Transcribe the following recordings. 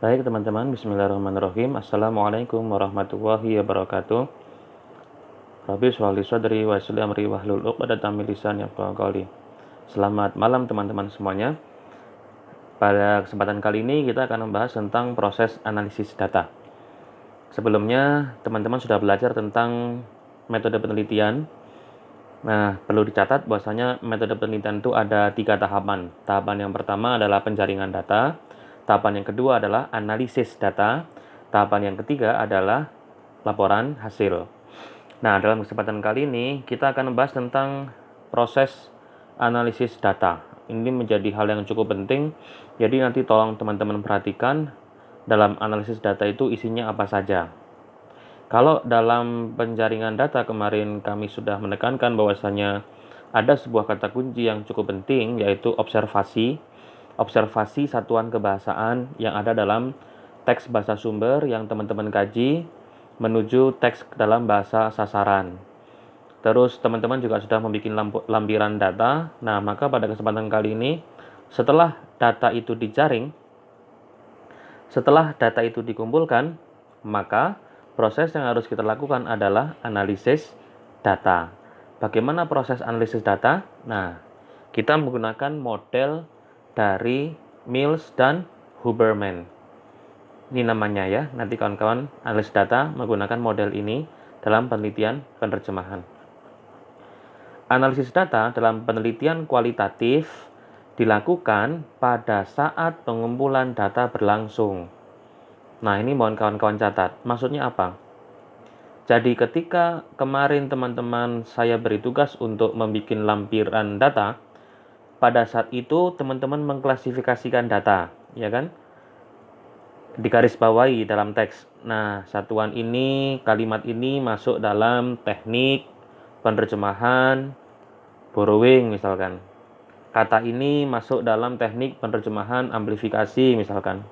Baik teman-teman, bismillahirrahmanirrahim. Assalamualaikum warahmatullahi wabarakatuh. Rabbi sholli sadri wa yassir amri wahlul 'uqdatam min lisani yafqahu qawli. Selamat malam teman-teman semuanya. Pada kesempatan kali ini kita akan membahas tentang proses analisis data. Sebelumnya teman-teman sudah belajar tentang metode penelitian. Nah, perlu dicatat bahwasanya metode penelitian itu ada 3 tahapan. Tahapan yang pertama adalah penjaringan data, tahapan yang kedua adalah analisis data, tahapan yang ketiga adalah laporan hasil. Nah, dalam kesempatan kali ini kita akan membahas tentang proses analisis data. Ini menjadi hal yang cukup penting, jadi nanti tolong teman-teman perhatikan dalam analisis data itu isinya apa saja. Kalau dalam penjaringan data kemarin kami sudah menekankan bahwasanya ada sebuah kata kunci yang cukup penting, yaitu observasi. Observasi satuan kebahasaan yang ada dalam teks bahasa sumber yang teman-teman kaji menuju teks dalam bahasa sasaran. Terus teman-teman juga sudah membuat lampiran data. Nah, maka pada kesempatan kali ini setelah data itu dijaring, setelah data itu dikumpulkan, maka proses yang harus kita lakukan adalah analisis data. Bagaimana proses analisis data? Nah, kita menggunakan model dari Mills dan Huberman. Ini namanya ya, nanti kawan-kawan analisis data menggunakan model ini dalam penelitian penerjemahan. Analisis data dalam penelitian kualitatif dilakukan pada saat pengumpulan data berlangsung. Nah, ini mohon kawan-kawan catat. Maksudnya apa? Jadi ketika kemarin teman-teman saya beri tugas untuk membuat lampiran data, pada saat itu teman-teman mengklasifikasikan data, ya kan? Digarisbawahi dalam teks. Nah, satuan ini, kalimat ini masuk dalam teknik penerjemahan borrowing misalkan. Kata ini masuk dalam teknik penerjemahan amplifikasi misalkan.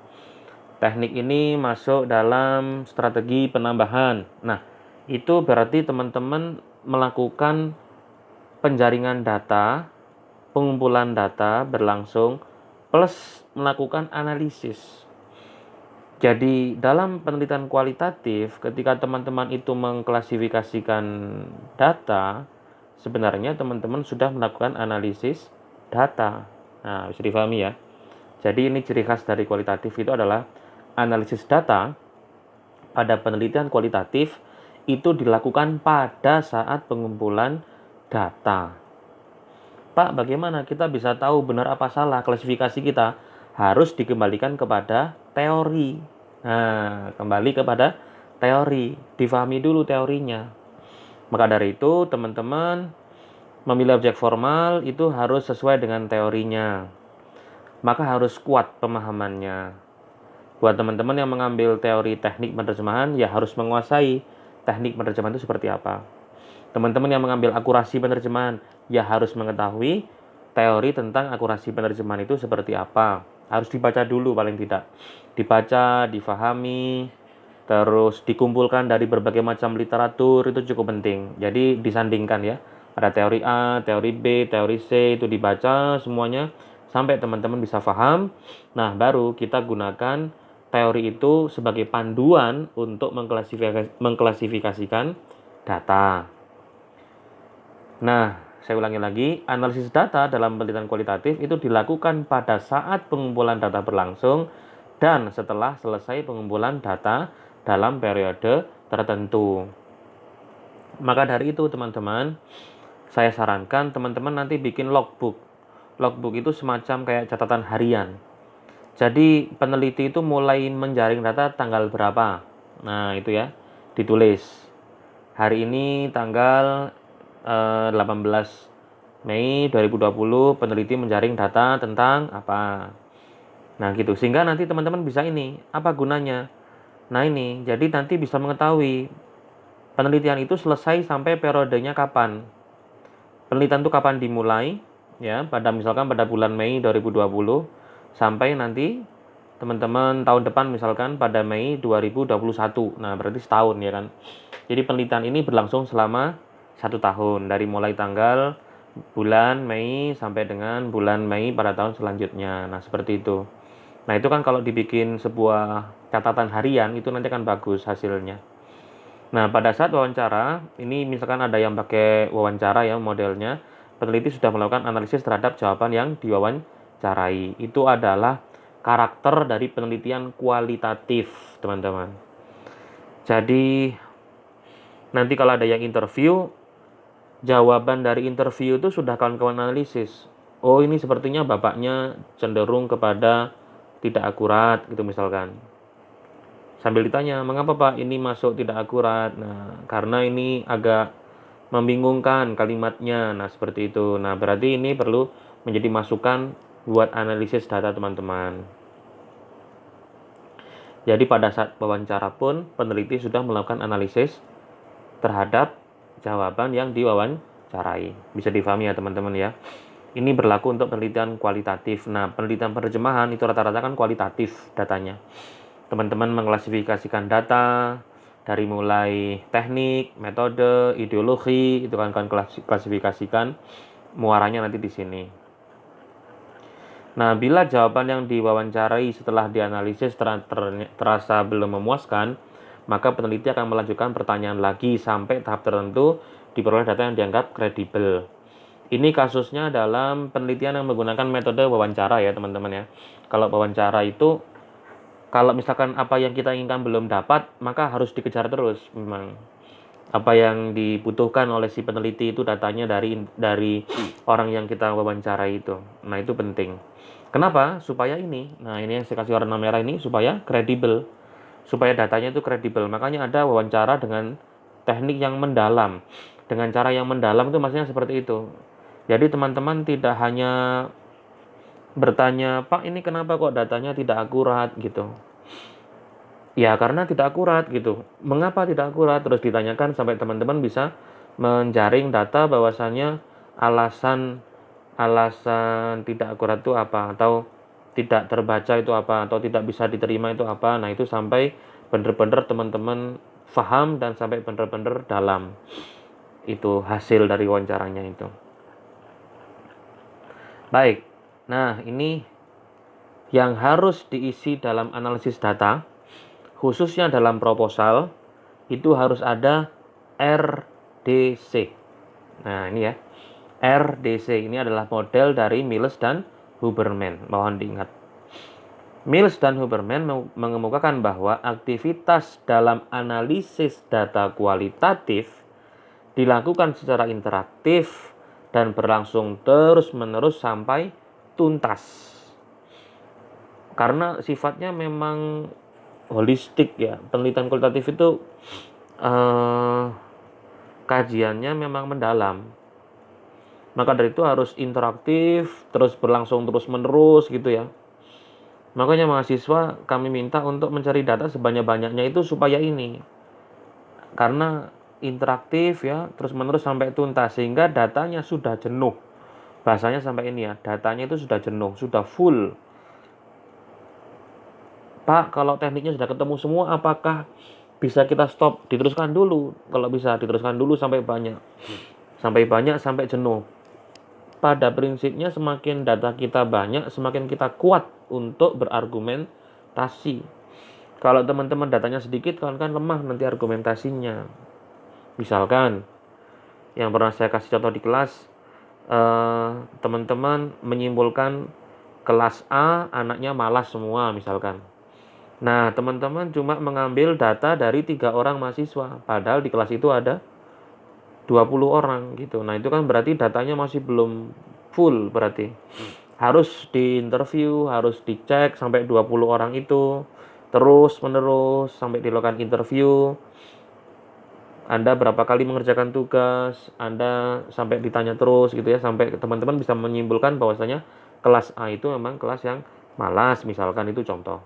Teknik ini masuk dalam strategi penambahan. Nah, itu berarti teman-teman melakukan penjaringan data, pengumpulan data berlangsung, plus melakukan analisis. Jadi, dalam penelitian kualitatif, ketika teman-teman itu mengklasifikasikan data, sebenarnya teman-teman sudah melakukan analisis data. Nah, bisa difahami ya. Jadi, ini ciri khas dari kualitatif itu adalah analisis data pada penelitian kualitatif itu dilakukan pada saat pengumpulan data. Pak, bagaimana kita bisa tahu benar apa salah klasifikasi kita? Harus dikembalikan kepada teori. Nah, kembali kepada teori. Difahami dulu teorinya. Maka dari itu, teman-teman memilih objek formal itu harus sesuai dengan teorinya. Maka harus kuat pemahamannya. Buat teman-teman yang mengambil teori teknik penerjemahan, ya harus menguasai teknik penerjemahan itu seperti apa. Teman-teman yang mengambil akurasi penerjemahan, ya harus mengetahui teori tentang akurasi penerjemahan itu seperti apa. Harus dibaca dulu paling tidak. Dibaca, difahami, terus dikumpulkan dari berbagai macam literatur, itu cukup penting. Jadi disandingkan ya. Ada teori A, teori B, teori C, itu dibaca semuanya sampai teman-teman bisa paham. Nah, baru kita gunakan teori itu sebagai panduan untuk mengklasifikasikan data. Nah, saya ulangi lagi, analisis data dalam penelitian kualitatif itu dilakukan pada saat pengumpulan data berlangsung dan setelah selesai pengumpulan data dalam periode tertentu. Maka dari itu teman-teman, saya sarankan teman-teman nanti bikin logbook. Logbook itu semacam kayak catatan harian. Jadi peneliti itu mulai menjaring data tanggal berapa. Nah, itu ya, ditulis. Hari ini tanggal 18 Mei 2020 peneliti menjaring data tentang apa. Nah, gitu. Sehingga nanti teman-teman bisa ini, apa gunanya? Nah, ini. Jadi nanti bisa mengetahui penelitian itu selesai sampai periodenya kapan. Penelitian itu kapan dimulai? Ya, misalkan pada bulan Mei 2020 sampai nanti teman-teman tahun depan misalkan pada Mei 2021. Nah, berarti setahun ya kan. Jadi penelitian ini berlangsung selama 1 tahun dari mulai tanggal bulan Mei sampai dengan bulan Mei pada tahun selanjutnya. Nah, seperti itu. Nah, itu kan kalau dibikin sebuah catatan harian, itu nanti akan bagus hasilnya. Nah, pada saat wawancara, ini misalkan ada yang pakai wawancara ya modelnya, peneliti sudah melakukan analisis terhadap jawaban yang diwawancarai. Itu adalah karakter dari penelitian kualitatif, teman-teman. Jadi, nanti kalau ada yang interview, jawaban dari interview itu sudah kawan-kawan analisis. Oh, ini sepertinya bapaknya cenderung kepada tidak akurat gitu misalkan. Sambil ditanya, mengapa Pak ini masuk tidak akurat? Nah, karena ini agak membingungkan kalimatnya. Nah, seperti itu. Nah, berarti ini perlu menjadi masukan buat analisis data teman-teman. Jadi pada saat wawancara pun peneliti sudah melakukan analisis terhadap jawaban yang diwawancarai. Bisa difahami ya teman-teman ya. Ini berlaku untuk penelitian kualitatif. Nah, penelitian penerjemahan itu rata-rata kan kualitatif datanya. Teman-teman mengklasifikasikan data dari mulai teknik, metode, ideologi, itu kan klasifikasikan muaranya nanti di sini. Nah, bila jawaban yang diwawancarai setelah dianalisis terasa belum memuaskan, maka peneliti akan melanjutkan pertanyaan lagi sampai tahap tertentu diperoleh data yang dianggap kredibel. Ini kasusnya dalam penelitian yang menggunakan metode wawancara ya teman-teman ya. Kalau wawancara itu, kalau misalkan apa yang kita inginkan belum dapat, maka harus dikejar terus memang. Apa yang dibutuhkan oleh si peneliti itu datanya dari orang yang kita wawancarai itu. Nah, itu penting. Kenapa? Supaya ini. Nah, ini yang saya kasih warna merah ini supaya kredibel. Supaya datanya itu kredibel. Makanya ada wawancara dengan teknik yang mendalam. Dengan cara yang mendalam itu maksudnya seperti itu. Jadi teman-teman tidak hanya bertanya, Pak ini kenapa kok datanya tidak akurat gitu. Ya karena tidak akurat gitu. Mengapa tidak akurat? Terus ditanyakan sampai teman-teman bisa menjaring data bahwasannya alasan tidak akurat itu apa, atau tidak terbaca itu apa, atau tidak bisa diterima itu apa. Nah, itu sampai benar-benar teman-teman paham dan sampai benar-benar dalam itu hasil dari wawancaranya itu. Baik. Nah, ini yang harus diisi dalam analisis data, khususnya dalam proposal, itu harus ada RDC. Nah, ini ya. RDC ini adalah model dari Miles dan Huberman. Mohon diingat. Miles dan Huberman mengemukakan bahwa aktivitas dalam analisis data kualitatif dilakukan secara interaktif dan berlangsung terus-menerus sampai tuntas. Karena sifatnya memang holistik ya. Penelitian kualitatif itu kajiannya memang mendalam. Maka dari itu harus interaktif, terus berlangsung terus-menerus gitu ya. Makanya mahasiswa kami minta untuk mencari data sebanyak-banyaknya itu supaya ini. Karena interaktif ya, terus-menerus sampai tuntas sehingga datanya sudah jenuh. Bahasanya sampai ini ya, datanya itu sudah jenuh, sudah full. Pak, kalau tekniknya sudah ketemu semua, apakah bisa kita stop? Diteruskan dulu. Kalau bisa, diteruskan dulu sampai banyak. Sampai banyak, sampai jenuh. Pada prinsipnya semakin data kita banyak, semakin kita kuat untuk berargumentasi. Kalau teman-teman datanya sedikit, kan lemah nanti argumentasinya. Misalkan, yang pernah saya kasih contoh di kelas, teman-teman menyimpulkan kelas A anaknya malas semua misalkan. Nah, teman-teman cuma mengambil data dari 3 orang mahasiswa, padahal di kelas itu ada 20 orang gitu. Nah, itu kan berarti datanya masih belum full berarti. Harus diinterview, harus dicek sampai 20 orang itu. Terus menerus sampai dilakukan interview. Anda berapa kali mengerjakan tugas, Anda sampai ditanya terus gitu ya, sampai teman-teman bisa menyimpulkan bahwasanya kelas A itu memang kelas yang malas misalkan, itu contoh.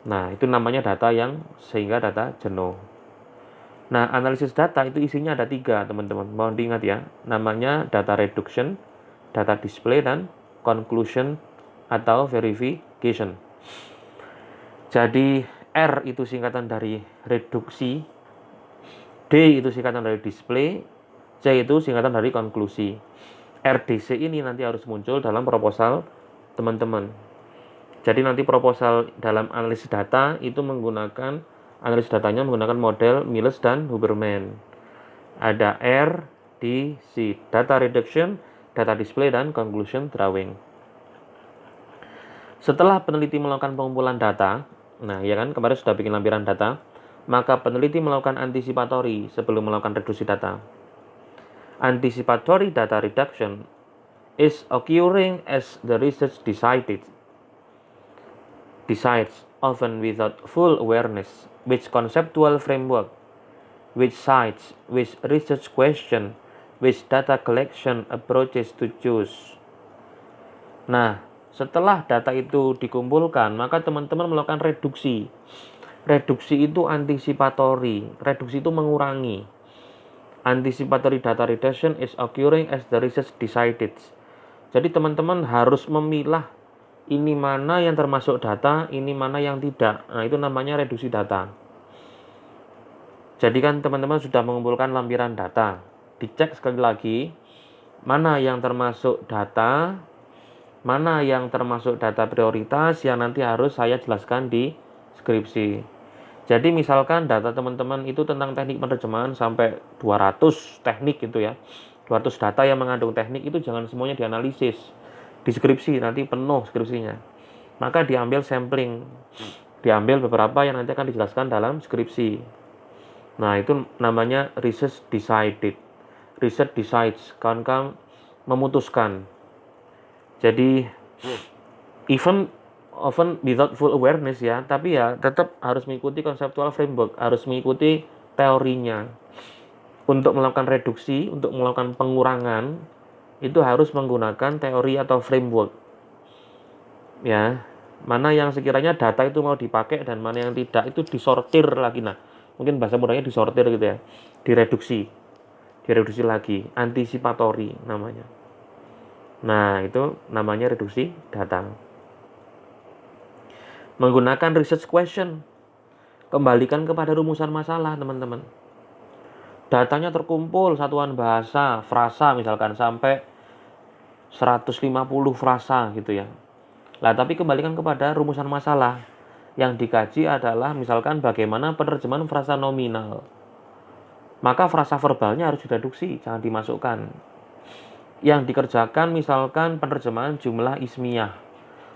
Nah, itu namanya data yang sehingga data jenuh. Nah, analisis data itu isinya ada 3, teman-teman. Mohon diingat ya. Namanya data reduction, data display, dan conclusion atau verification. Jadi, R itu singkatan dari reduksi, D itu singkatan dari display, C itu singkatan dari konklusi. RDC ini nanti harus muncul dalam proposal teman-teman. Jadi nanti proposal dalam analisis data itu menggunakan analisis datanya menggunakan model Miles dan Huberman. Ada R, D, C, data reduction, data display, dan conclusion drawing. Setelah peneliti melakukan pengumpulan data, nah ya kan kemarin sudah bikin lampiran data, maka peneliti melakukan antisipatory sebelum melakukan reduksi data. Anticipatory data reduction is occurring as the research decides, often without full awareness, which conceptual framework, which sites, which research question, which data collection approaches to choose. Nah, setelah data itu dikumpulkan, maka teman-teman melakukan reduksi. Reduksi itu anticipatory, reduksi itu mengurangi. Anticipatory data reduction is occurring as the research decides. Jadi teman-teman harus memilah ini mana yang termasuk data, ini mana yang tidak. Nah, itu namanya reduksi data. Jadi kan teman-teman sudah mengumpulkan lampiran data. Dicek sekali lagi, mana yang termasuk data, mana yang termasuk data prioritas yang nanti harus saya jelaskan di skripsi. Jadi misalkan data teman-teman itu tentang teknik penerjemahan sampai 200 teknik gitu ya. 200 data yang mengandung teknik itu jangan semuanya dianalisis. Di skripsi nanti penuh skripsinya. Maka diambil sampling. Diambil beberapa yang nanti akan dijelaskan dalam skripsi. Nah, itu namanya research decided. Research decides, kawan-kawan memutuskan. Jadi often without full awareness ya, tapi ya tetap harus mengikuti conceptual framework, harus mengikuti teorinya. Untuk melakukan reduksi, untuk melakukan pengurangan, itu harus menggunakan teori atau framework. Ya, mana yang sekiranya data itu mau dipakai dan mana yang tidak itu disortir lagi. Nah, mungkin bahasa mudahnya disortir gitu ya, direduksi lagi, anticipatory namanya. Nah, itu namanya reduksi data. Menggunakan research question, kembalikan kepada rumusan masalah teman-teman. Datanya terkumpul satuan bahasa, frasa misalkan sampai 150 frasa gitu ya. Nah, tapi kembalikan kepada rumusan masalah. Yang dikaji adalah misalkan bagaimana penerjemahan frasa nominal. Maka frasa verbalnya harus direduksi, jangan dimasukkan. Yang dikerjakan misalkan penerjemahan jumlah ismiyah.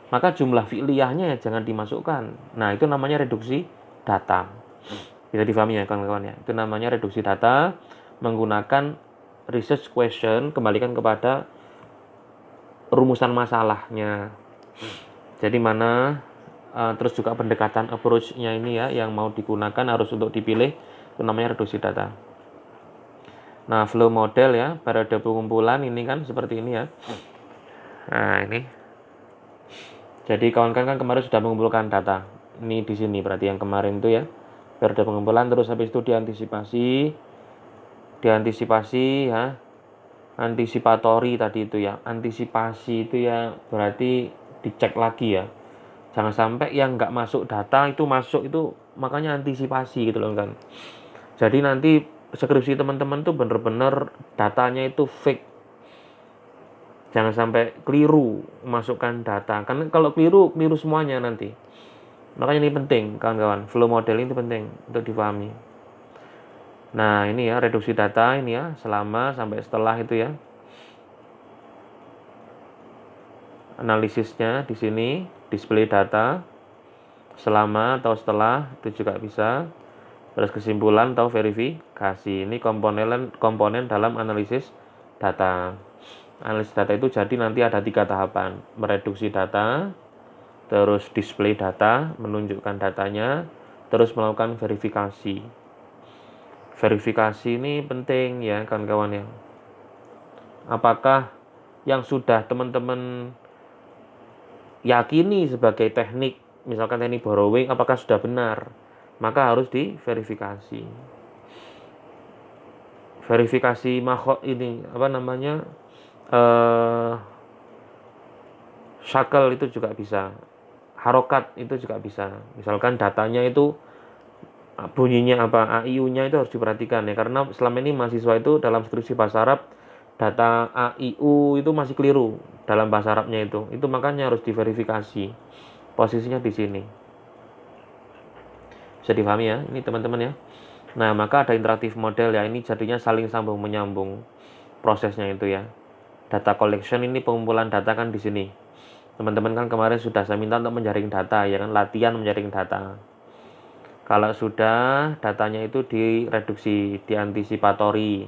Maka jumlah fi'liyahnya jangan dimasukkan. Nah, itu namanya reduksi data. Bisa difahami ya kawan-kawan ya. Itu namanya reduksi data menggunakan research question, kembalikan kepada rumusan masalahnya. Jadi mana terus juga pendekatan approach-nya ini ya yang mau digunakan harus untuk dipilih, itu namanya reduksi data. Nah, flow model ya, periode pengumpulan ini kan seperti ini ya. Nah, ini. Jadi kawan-kawan kan kemarin sudah mengumpulkan data. Ini di sini berarti yang kemarin itu ya. Periode pengumpulan, terus habis itu diantisipasi ya. Antisipatori tadi itu ya. Antisipasi itu ya berarti dicek lagi ya. Jangan sampai yang nggak masuk data itu masuk, itu makanya antisipasi gitu loh kan. Jadi nanti skripsi teman-teman tuh bener-bener datanya itu fake. Jangan sampai keliru masukkan data. Karena kalau keliru semuanya nanti. Makanya ini penting kawan-kawan. Flow model ini penting untuk dipahami. Nah, ini ya reduksi data ini ya, selama sampai setelah itu ya. Analisisnya di sini, display data selama atau setelah itu juga bisa. Terus kesimpulan atau verifikasi. Ini komponen dalam analisis data. Analisis data itu jadi nanti ada 3 tahapan. Mereduksi data, terus display data, menunjukkan datanya, terus melakukan verifikasi. Verifikasi ini penting ya kawan-kawan ya. Apakah yang sudah teman-teman yakini sebagai teknik, misalkan teknik borrowing, apakah sudah benar? Maka harus diverifikasi. Verifikasi mahok ini apa namanya? Shackle itu juga bisa, harokat itu juga bisa. Misalkan datanya itu bunyinya apa, AIU-nya itu harus diperhatikan ya, karena selama ini mahasiswa itu dalam skripsi bahasa Arab data AIU itu masih keliru dalam bahasa Arabnya itu makanya harus diverifikasi. Posisinya di sini. Bisa dipahami ya, ini teman-teman ya. Nah, maka ada interaktif model ya, ini jadinya saling sambung menyambung prosesnya itu ya. Data collection ini pengumpulan data kan di sini. Teman-teman kan kemarin sudah saya minta untuk menjaring data ya kan, latihan menjaring data. Kalau sudah datanya itu direduksi, diantisipatori,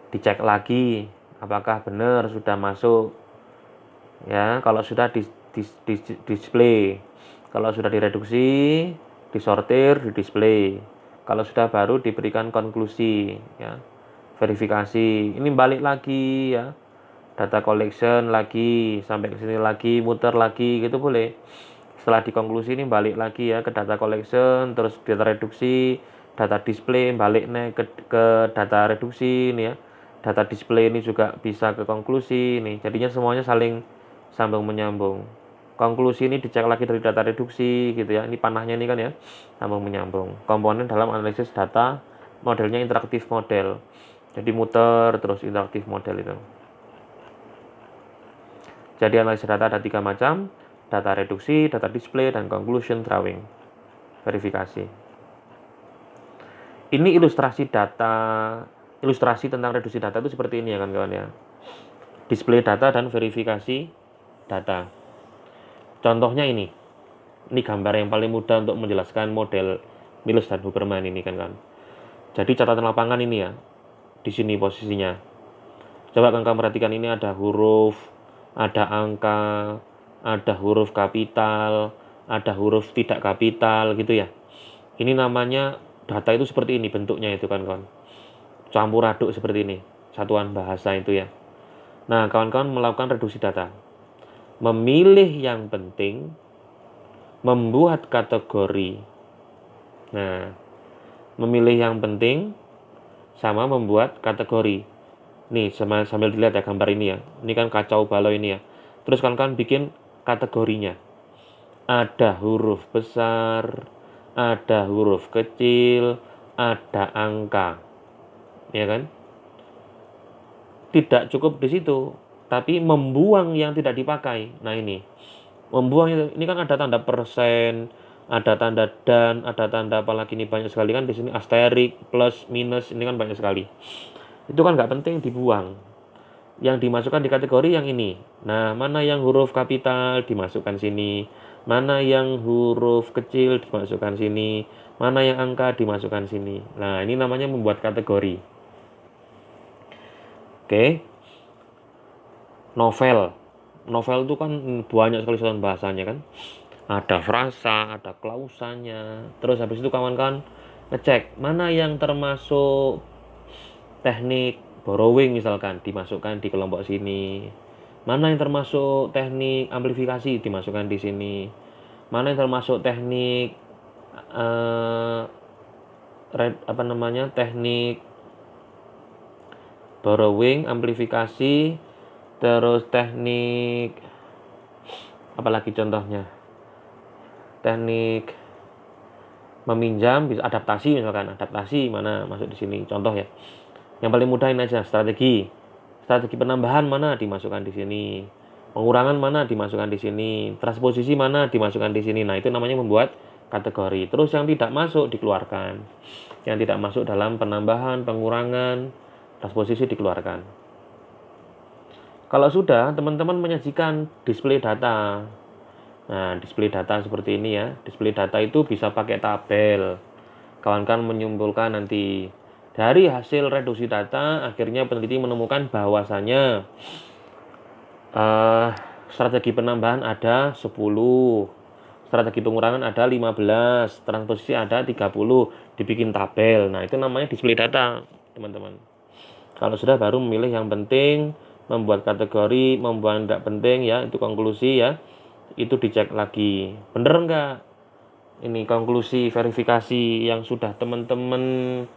dicek lagi apakah benar sudah masuk ya. Kalau sudah display, kalau sudah direduksi, disortir, di display. Kalau sudah baru diberikan konklusi ya, verifikasi. Ini balik lagi ya, data collection lagi, sampai ke sini lagi, muter lagi gitu boleh. Setelah dikonklusi ini balik lagi ya ke data collection, terus data reduksi, data display, balik ke data reduksi ini ya. Data display ini juga bisa ke konklusi nih. Jadinya semuanya saling sambung menyambung. Konklusi ini dicek lagi dari data reduksi gitu ya. Ini panahnya ini kan ya, sambung menyambung. Komponen dalam analisis data, modelnya interaktif model. Jadi muter terus interaktif model itu. Jadi analisis data ada 3 macam, data reduksi, data display, dan conclusion drawing. Verifikasi. Ini ilustrasi data, ilustrasi tentang reduksi data itu seperti ini ya kan kawan ya. Display data dan verifikasi data. Contohnya ini gambar yang paling mudah untuk menjelaskan model Mills dan Huberman ini kan. Jadi catatan lapangan ini ya, di sini posisinya. Coba kamu perhatikan, ini ada huruf, ada angka, ada huruf kapital, ada huruf tidak kapital gitu ya. Ini namanya data itu seperti ini bentuknya itu kan kawan. Campur aduk seperti ini, satuan bahasa itu ya. Nah, kawan-kawan melakukan reduksi data. Memilih yang penting, membuat kategori. Nah, memilih yang penting sama membuat kategori. Nih, sambil dilihat ya gambar ini ya. Ini kan kacau balau ini ya. Terus kawan-kawan bikin kategorinya. Ada huruf besar, ada huruf kecil, ada angka. Ya kan? Tidak cukup di situ, tapi membuang yang tidak dipakai. Nah, ini. Membuang ini kan ada tanda persen, ada tanda dan, ada tanda apalagi ini banyak sekali kan di sini, asterik, plus, minus, ini kan banyak sekali. Itu kan nggak penting dibuang. Yang dimasukkan di kategori yang ini. Nah, mana yang huruf kapital dimasukkan sini, mana yang huruf kecil dimasukkan sini, mana yang angka dimasukkan sini. Nah, ini namanya membuat kategori. Oke. Novel itu kan banyak sekali satuan bahasanya kan. Ada frasa, ada klausanya. Terus habis itu kawan-kawan ngecek mana yang termasuk teknik borrowing misalkan dimasukkan di kelompok sini. Mana yang termasuk teknik amplifikasi dimasukkan di sini. Mana yang termasuk teknik teknik borrowing, amplifikasi, terus teknik apalagi contohnya, teknik meminjam, bisa adaptasi misalkan, adaptasi mana masuk di sini contoh ya. Yang paling mudah ini aja, strategi penambahan mana dimasukkan di sini, pengurangan mana dimasukkan di sini, transposisi mana dimasukkan di sini. Nah, itu namanya membuat kategori. Terus yang tidak masuk dikeluarkan, yang tidak masuk dalam penambahan, pengurangan, transposisi dikeluarkan. Kalau sudah, teman-teman menyajikan display data. Nah, display data seperti ini ya. Display data itu bisa pakai tabel. Kawan-kawan menyimpulkan nanti dari hasil reduksi data, akhirnya peneliti menemukan bahwasanya strategi penambahan ada 10, strategi pengurangan ada 15, transposisi ada 30, dibikin tabel. Nah, itu namanya display data, teman-teman. Kalau sudah baru memilih yang penting, membuat kategori, membuat tidak penting ya, itu konklusi ya. Itu dicek lagi. Bener enggak? Ini konklusi verifikasi yang sudah teman-teman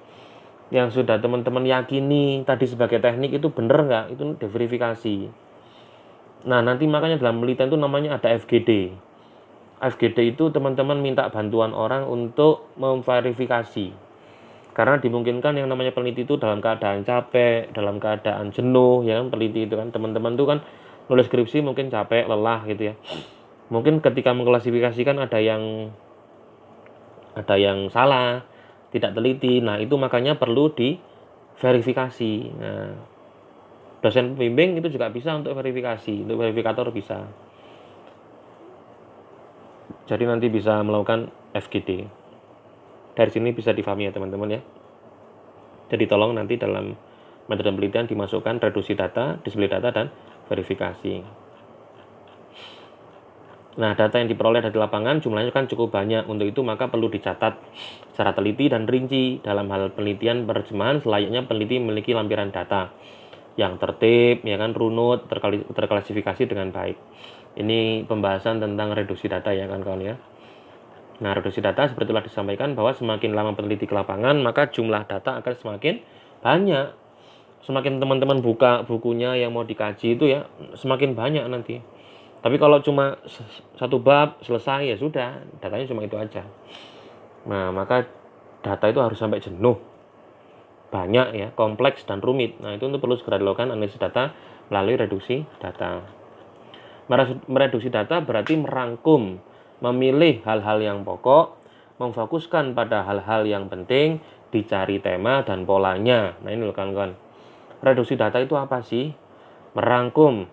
yakini tadi sebagai teknik itu bener enggak? Itu diverifikasi. Nah, nanti makanya dalam penelitian itu namanya ada FGD. FGD itu teman-teman minta bantuan orang untuk memverifikasi. Karena dimungkinkan yang namanya peneliti itu dalam keadaan capek, dalam keadaan jenuh, ya kan, peneliti itu kan, teman-teman itu kan nulis skripsi mungkin capek, lelah gitu ya. Mungkin ketika mengklasifikasikan ada yang salah, tidak teliti. Nah, itu makanya perlu diverifikasi. Nah, dosen pembimbing itu juga bisa untuk verifikasi, untuk verifikator bisa. Jadi nanti bisa melakukan FGD. Dari sini bisa difahami ya teman-teman ya. Jadi tolong nanti dalam metode penelitian dimasukkan reduksi data, display data, dan verifikasi. Nah, data yang diperoleh dari lapangan jumlahnya kan cukup banyak. Untuk itu maka perlu dicatat secara teliti dan rinci. Dalam hal penelitian penerjemahan, selayaknya peneliti memiliki lampiran data yang tertib, ya kan, runut, terklasifikasi dengan baik. Ini pembahasan tentang reduksi data ya kan kawan ya. Nah, reduksi data seperti telah disampaikan bahwa semakin lama peneliti ke lapangan, maka jumlah data akan semakin banyak. Semakin teman-teman buka bukunya yang mau dikaji itu ya, semakin banyak nanti. Tapi kalau cuma satu bab selesai ya sudah, datanya cuma itu aja. Nah, maka data itu harus sampai jenuh. Banyak ya, kompleks dan rumit. Nah, itu untuk perlu segera dilakukan analisis data melalui reduksi data. Mereduksi data berarti merangkum, memilih hal-hal yang pokok, memfokuskan pada hal-hal yang penting, dicari tema dan polanya. Nah, ini loh kawan-kawan. Reduksi data itu apa sih? Merangkum.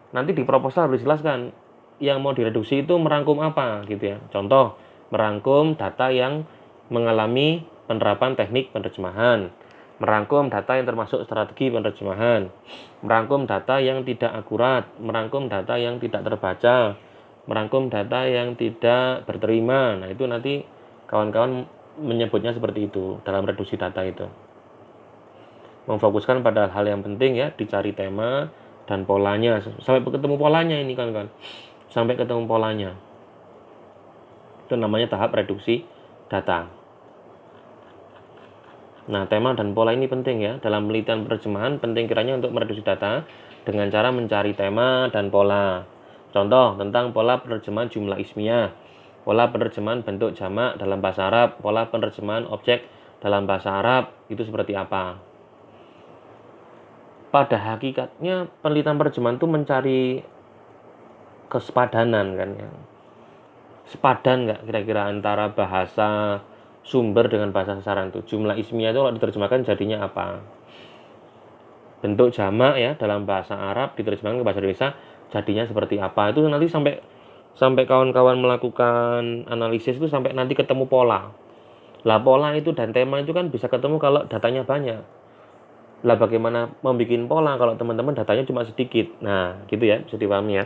Nanti di proposal harus dijelaskan yang mau direduksi itu merangkum apa gitu ya. Contoh, merangkum data yang mengalami penerapan teknik penerjemahan, merangkum data yang termasuk strategi penerjemahan, merangkum data yang tidak akurat, merangkum data yang tidak terbaca, merangkum data yang tidak berterima. Nah, itu nanti kawan-kawan menyebutnya seperti itu dalam reduksi data itu. Memfokuskan pada hal yang penting ya, dicari tema dan polanya. Sampai ketemu polanya ini kawan-kawan. Sampai ketemu polanya. Itu namanya tahap reduksi data. Nah, tema dan pola ini penting ya. Dalam penelitian penerjemahan, penting kiranya untuk mereduksi data dengan cara mencari tema dan pola. Contoh, tentang pola penerjemahan jumlah ismiyah, pola penerjemahan bentuk jamak dalam bahasa Arab, pola penerjemahan objek dalam bahasa Arab, itu seperti apa. Pada hakikatnya, penelitian penerjemahan itu mencari kesepadanan kan ya. Sepadan nggak kira-kira antara bahasa sumber dengan bahasa sasaran itu. Jumlah ismiyah itu kalau diterjemahkan jadinya apa? Bentuk jamak ya dalam bahasa Arab diterjemahkan ke bahasa Indonesia jadinya seperti apa? Itu nanti sampai kawan-kawan melakukan analisis itu sampai nanti ketemu pola. Lah pola itu dan tema itu kan bisa ketemu kalau datanya banyak. Lah bagaimana membuat pola kalau teman-teman datanya cuma sedikit? Nah, gitu ya, bisa dipahami ya.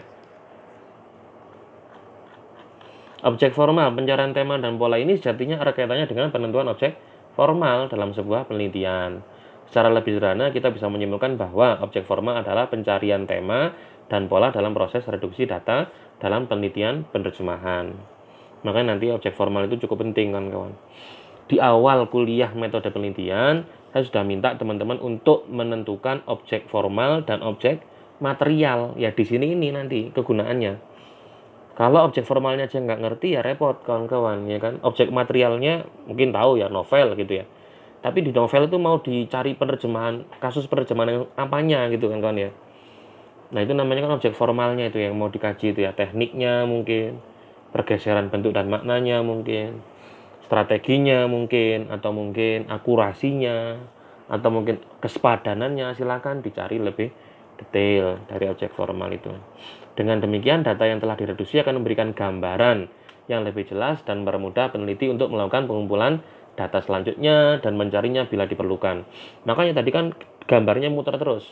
Objek formal, pencarian tema dan pola ini sejatinya ada kaitannya dengan penentuan objek formal dalam sebuah penelitian. Secara lebih sederhana, kita bisa menyimpulkan bahwa objek formal adalah pencarian tema dan pola dalam proses reduksi data dalam penelitian penerjemahan. Makanya nanti objek formal itu cukup penting kawan-kawan. Di awal kuliah metode penelitian, saya sudah minta teman-teman untuk menentukan objek formal dan objek material. Ya di sini ini nanti kegunaannya. Kalau objek formalnya aja nggak ngerti ya repot kawan-kawan ya kan. Objek materialnya mungkin tahu ya novel gitu ya. Tapi di novel itu mau dicari penerjemahan, kasus penerjemahan yang apanya gitu kan kawan ya. Nah itu namanya kan objek formalnya itu yang mau dikaji itu ya. Tekniknya mungkin, pergeseran bentuk dan maknanya mungkin, strateginya mungkin, atau mungkin akurasinya, atau mungkin kesepadanannya. Silakan dicari lebih detail dari objek formal itu. Dengan demikian, data yang telah direduksi akan memberikan gambaran yang lebih jelas dan mempermudah peneliti untuk melakukan pengumpulan data selanjutnya dan mencarinya bila diperlukan. Makanya tadi kan gambarnya muter terus.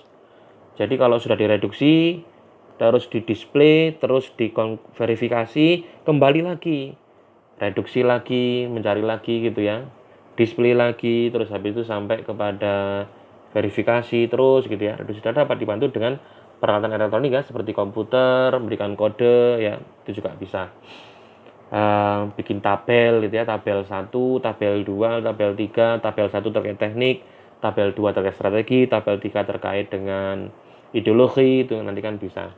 Jadi kalau sudah direduksi, terus di-display, terus diverifikasi, kembali lagi. Reduksi lagi, mencari lagi gitu ya. Display lagi, terus habis itu sampai kepada verifikasi terus gitu ya. Reduksi data dapat dibantu dengan peralatan elektronik ya, seperti komputer, memberikan kode ya, itu juga bisa. Bikin tabel gitu ya, tabel 1, tabel 2, tabel 3, tabel 1 terkait teknik, tabel 2 terkait strategi, tabel 3 terkait dengan ideologi, itu nanti kan bisa.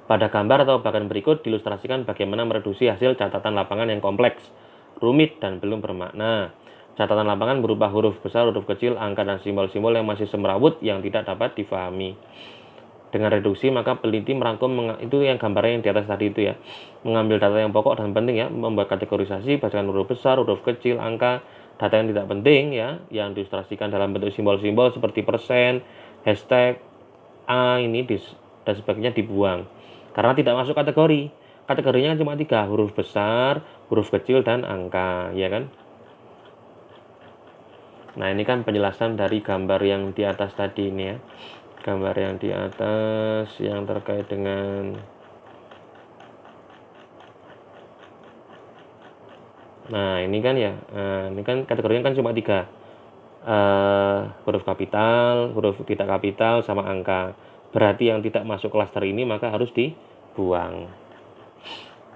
Pada gambar atau bagian berikut diilustrasikan bagaimana mereduksi hasil catatan lapangan yang kompleks, rumit, dan belum bermakna. Catatan lapangan berupa huruf besar, huruf kecil, angka, dan simbol-simbol yang masih semrawut yang tidak dapat difahami. Dengan reduksi maka peneliti merangkum itu yang gambarnya yang di atas tadi itu ya. Mengambil data yang pokok dan penting ya, membuat kategorisasi berdasarkan huruf besar, huruf kecil, angka, data yang tidak penting ya, yang diilustrasikan dalam bentuk simbol-simbol seperti persen, hashtag, ini dan sebagainya dibuang. Karena tidak masuk kategori. Kategorinya kan cuma 3, huruf besar, huruf kecil, dan angka, ya kan? Nah, ini kan penjelasan dari gambar yang di atas tadi ini ya. Gambar yang di atas yang terkait dengan ini kan ya, ini kan kategorinya kan cuma 3, huruf kapital, huruf tidak kapital, sama angka. Berarti yang tidak masuk klaster ini maka harus dibuang.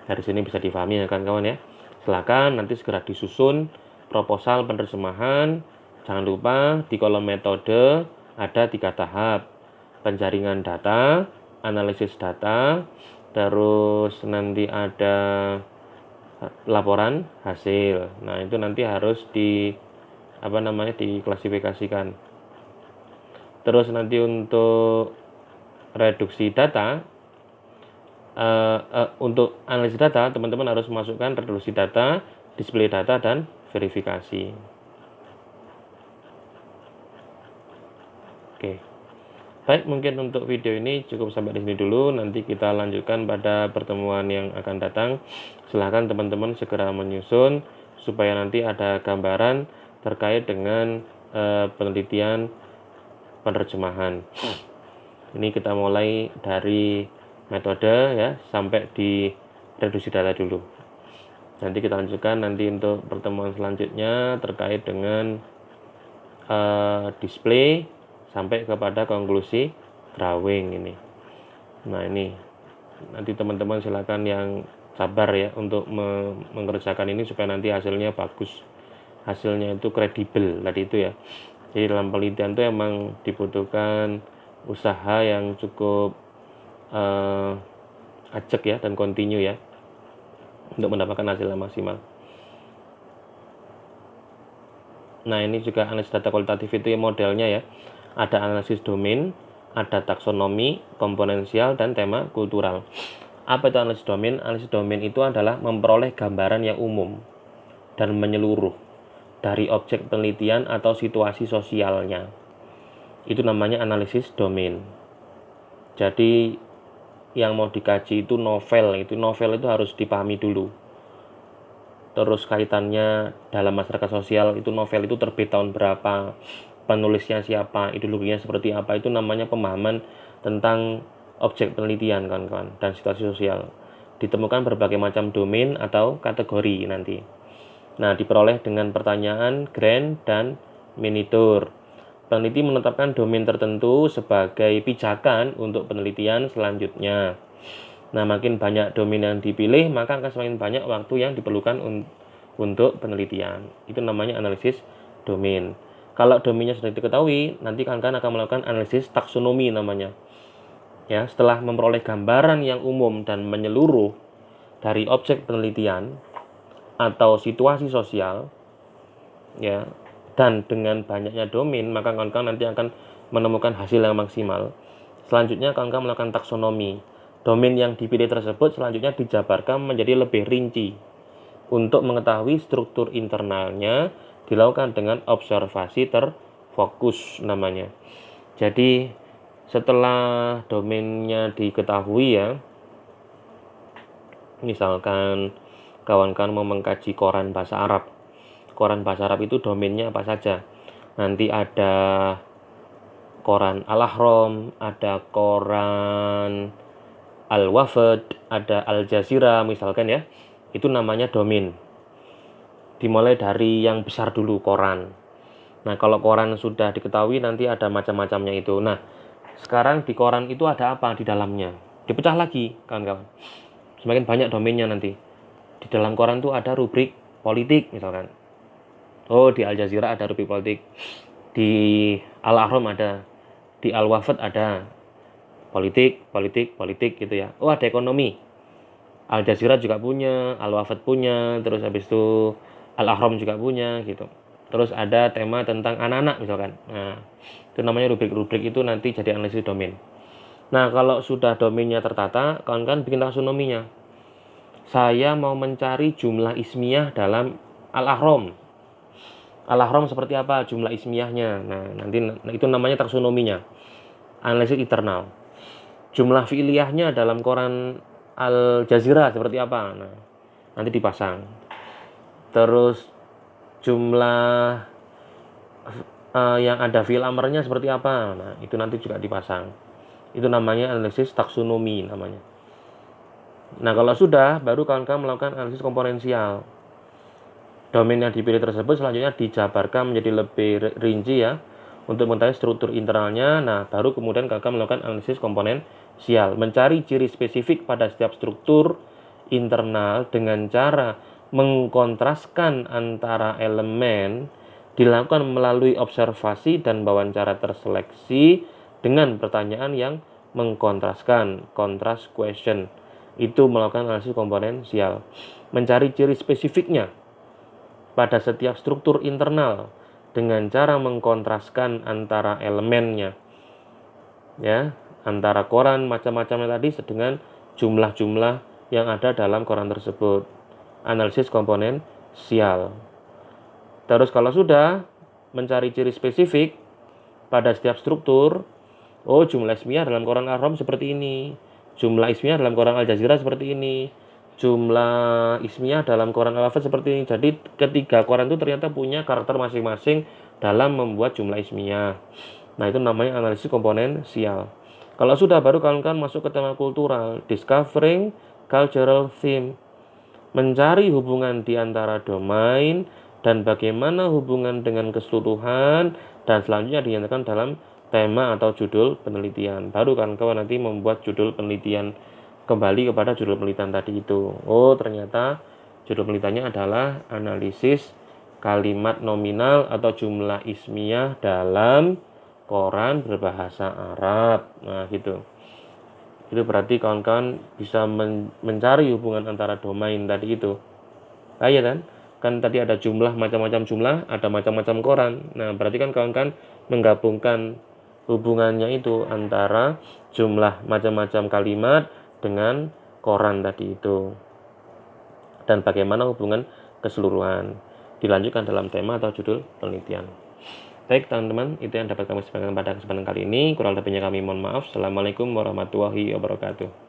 Dari sini bisa difahami ya kawan-kawan ya. Silakan nanti segera disusun proposal penerjemahan. Jangan lupa di kolom metode ada 3 tahap. Penjaringan data, analisis data, terus nanti ada laporan hasil. Nah, itu nanti harus diklasifikasikan. Terus nanti untuk reduksi data, untuk analisis data, teman-teman harus masukkan reduksi data, display data, dan verifikasi. Oke. Baik, mungkin untuk video ini cukup sampai di sini dulu. Nanti kita lanjutkan pada pertemuan yang akan datang. Silahkan teman-teman segera menyusun supaya nanti ada gambaran terkait dengan penelitian penerjemahan. Ini kita mulai dari metode ya sampai di reduksi data dulu. Nanti kita lanjutkan nanti untuk pertemuan selanjutnya terkait dengan display sampai kepada konklusi drawing ini. Nah, ini nanti teman-teman silakan yang sabar ya untuk mengerjakan ini supaya nanti hasilnya bagus, hasilnya itu kredibel tadi itu ya. Jadi dalam penelitian itu emang dibutuhkan usaha yang cukup ajak ya dan kontinu ya untuk mendapatkan hasil yang maksimal. Nah, ini juga analisis data kualitatif itu ya modelnya ya. Ada analisis domain, ada taksonomi, komponensial, dan tema kultural. Apa itu analisis domain? Analisis domain itu adalah memperoleh gambaran yang umum dan menyeluruh dari objek penelitian atau situasi sosialnya. Itu namanya analisis domain. Jadi yang mau dikaji itu novel itu harus dipahami dulu. Terus kaitannya dalam masyarakat sosial itu novel itu terbit tahun berapa, penulisnya siapa, ideologinya seperti apa, itu namanya pemahaman tentang objek penelitian kawan-kawan dan situasi sosial. Ditemukan berbagai macam domain atau kategori nanti. Nah, diperoleh dengan pertanyaan grand dan miniatur. Peneliti menetapkan domain tertentu sebagai pijakan untuk penelitian selanjutnya. Nah, makin banyak domain yang dipilih, maka akan semakin banyak waktu yang diperlukan untuk penelitian. Itu namanya analisis domain. Kalau domainnya sudah diketahui, nanti kawan-kawan akan melakukan analisis taksonomi namanya. Ya, setelah memperoleh gambaran yang umum dan menyeluruh dari objek penelitian atau situasi sosial, ya, dan dengan banyaknya domain, maka kawan-kawan nanti akan menemukan hasil yang maksimal. Selanjutnya kawan-kawan melakukan taksonomi. Domain yang dipilih tersebut selanjutnya dijabarkan menjadi lebih rinci. Untuk mengetahui struktur internalnya, dilakukan dengan observasi terfokus namanya. Jadi setelah domainnya diketahui ya, misalkan kawan-kawan mau mengkaji koran bahasa Arab. Koran bahasa Arab itu domainnya apa saja? Nanti ada koran Al-Ahram, ada koran Al-Wafd, ada Al-Jazira misalkan ya. Itu namanya domain. Dimulai dari yang besar dulu, koran. Nah, kalau koran sudah diketahui nanti ada macam-macamnya itu. Nah, sekarang di koran itu ada apa di dalamnya? Dipecah lagi, kawan-kawan. Semakin banyak domainnya nanti. Di dalam koran itu ada rubrik politik misalkan. Oh, di Al-Jazira ada rubrik politik. Di Al-Ahram ada. Di Al-Wafd ada. Politik gitu ya. Oh, ada ekonomi. Al-Jazira juga punya, Al-Wafd punya, terus habis itu Al-Ahram juga punya gitu. Terus ada tema tentang anak-anak misalkan. Nah, itu namanya rubrik-rubrik itu nanti jadi analisis domain. Nah, kalau sudah domainnya tertata, kawan-kawan bikin taksonominya. Saya mau mencari jumlah ismiyah dalam al-ahram. Al-ahram seperti apa jumlah ismiyahnya. Nah, nanti itu namanya taksonominya. Analisis internal. Jumlah fi'liyahnya dalam koran Al-Jazirah seperti apa. Nah, nanti dipasang. Terus jumlah yang ada fi'il amarnya seperti apa. Nah, itu nanti juga dipasang. Itu namanya analisis taksonomi namanya. Nah, kalau sudah, baru kawan-kawan melakukan analisis komponensial. Domain yang dipilih tersebut selanjutnya dijabarkan menjadi lebih rinci ya, untuk mengetahui struktur internalnya. Nah, baru kemudian kawan-kawan melakukan analisis komponensial, mencari ciri spesifik pada setiap struktur internal dengan cara mengkontraskan antara elemen, dilakukan melalui observasi dan wawancara terseleksi dengan pertanyaan yang mengkontraskan, contrast question. Itu melakukan analisis komponensial, mencari ciri spesifiknya pada setiap struktur internal dengan cara mengkontraskan antara elemennya, ya, antara koran macam-macamnya tadi dengan jumlah-jumlah yang ada dalam koran tersebut. Analisis komponensial. Terus kalau sudah mencari ciri spesifik pada setiap struktur, oh jumlah ismiyah dalam koran Al-Ahram seperti ini, jumlah ismiyah dalam koran Al-Jazirah seperti ini, jumlah ismiyah dalam koran Al-Hafidz seperti ini. Jadi ketiga koran itu ternyata punya karakter masing-masing dalam membuat jumlah ismiyah. Nah, itu namanya analisis komponensial. Kalau sudah, baru kawan-kawan masuk ke tema kultural, discovering cultural theme, mencari hubungan di antara domain dan bagaimana hubungan dengan keseluruhan, dan selanjutnya dinyatakan dalam tema atau judul penelitian. Baru kawan-kawan nanti membuat judul penelitian, kembali kepada judul penelitian tadi itu. Oh, ternyata judul penelitiannya adalah analisis kalimat nominal atau jumlah ismiyah dalam koran berbahasa Arab. Nah, gitu. Itu berarti kawan-kawan bisa mencari hubungan antara domain tadi itu. Ah, iya kan? Kan tadi ada jumlah, macam-macam jumlah, ada macam-macam koran. Nah, berarti kan kawan-kawan menggabungkan hubungannya itu antara jumlah macam-macam kalimat dengan koran tadi itu. Dan bagaimana hubungan keseluruhan. Dilanjutkan dalam tema atau judul penelitian. Baik teman-teman, itu yang dapat kami sampaikan pada kesempatan kali ini. Kurang lebihnya kami mohon maaf. Assalamualaikum warahmatullahi wabarakatuh.